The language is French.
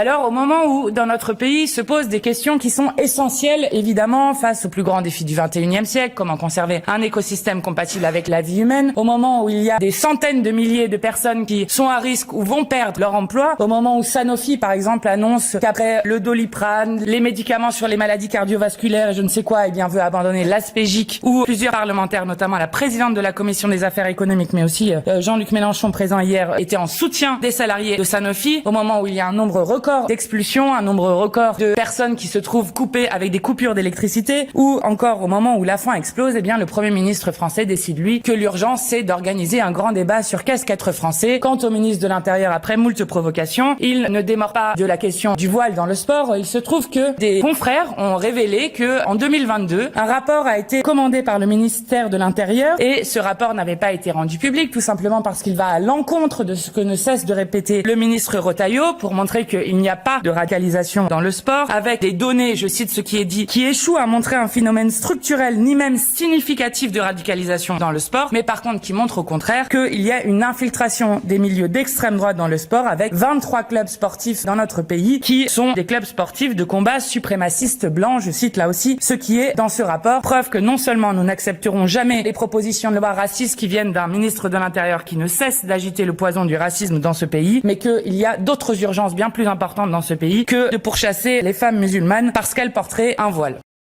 Alors, au moment où, dans notre pays, se posent des questions qui sont essentielles, évidemment, face aux plus grands défis du XXIe siècle, comment conserver un écosystème compatible avec la vie humaine, au moment où il y a des centaines de milliers de personnes qui sont à risque ou vont perdre leur emploi, au moment où Sanofi, par exemple, annonce qu'après le Doliprane, les médicaments sur les maladies cardiovasculaires et je ne sais quoi, eh bien, veut abandonner l'Aspégique, où plusieurs parlementaires, notamment la présidente de la Commission des Affaires économiques, mais aussi Jean-Luc Mélenchon, présent hier, étaient en soutien des salariés de Sanofi, au moment où il y a un nombre record d'expulsions, un nombre record de personnes qui se trouvent coupées avec des coupures d'électricité, ou encore au moment où la faim explose, eh bien, le Premier ministre français décide, lui, que l'urgence, c'est d'organiser un grand débat sur qu'est-ce qu'être français. Quant au ministre de l'Intérieur, après moult provocations, il ne démord pas de la question du voile dans le sport. Il se trouve que des confrères ont révélé que, en 2022, un rapport a été commandé par le ministère de l'Intérieur et ce rapport n'avait pas été rendu public, tout simplement parce qu'il va à l'encontre de ce que ne cesse de répéter le ministre Retailleau pour montrer qu'il n'y a pas de radicalisation dans le sport, avec des données, je cite ce qui est dit, qui échouent à montrer un phénomène structurel ni même significatif de radicalisation dans le sport, mais par contre qui montre au contraire qu'il y a une infiltration des milieux d'extrême droite dans le sport, avec 23 clubs sportifs dans notre pays qui sont des clubs sportifs de combat suprémacistes blancs, je cite là aussi ce qui est dans ce rapport, preuve que non seulement nous n'accepterons jamais les propositions de loi racistes qui viennent d'un ministre de l'Intérieur qui ne cesse d'agiter le poison du racisme dans ce pays, mais qu'il y a d'autres urgences bien plus importantes dans ce pays que de pourchasser les femmes musulmanes parce qu'elles porteraient un voile.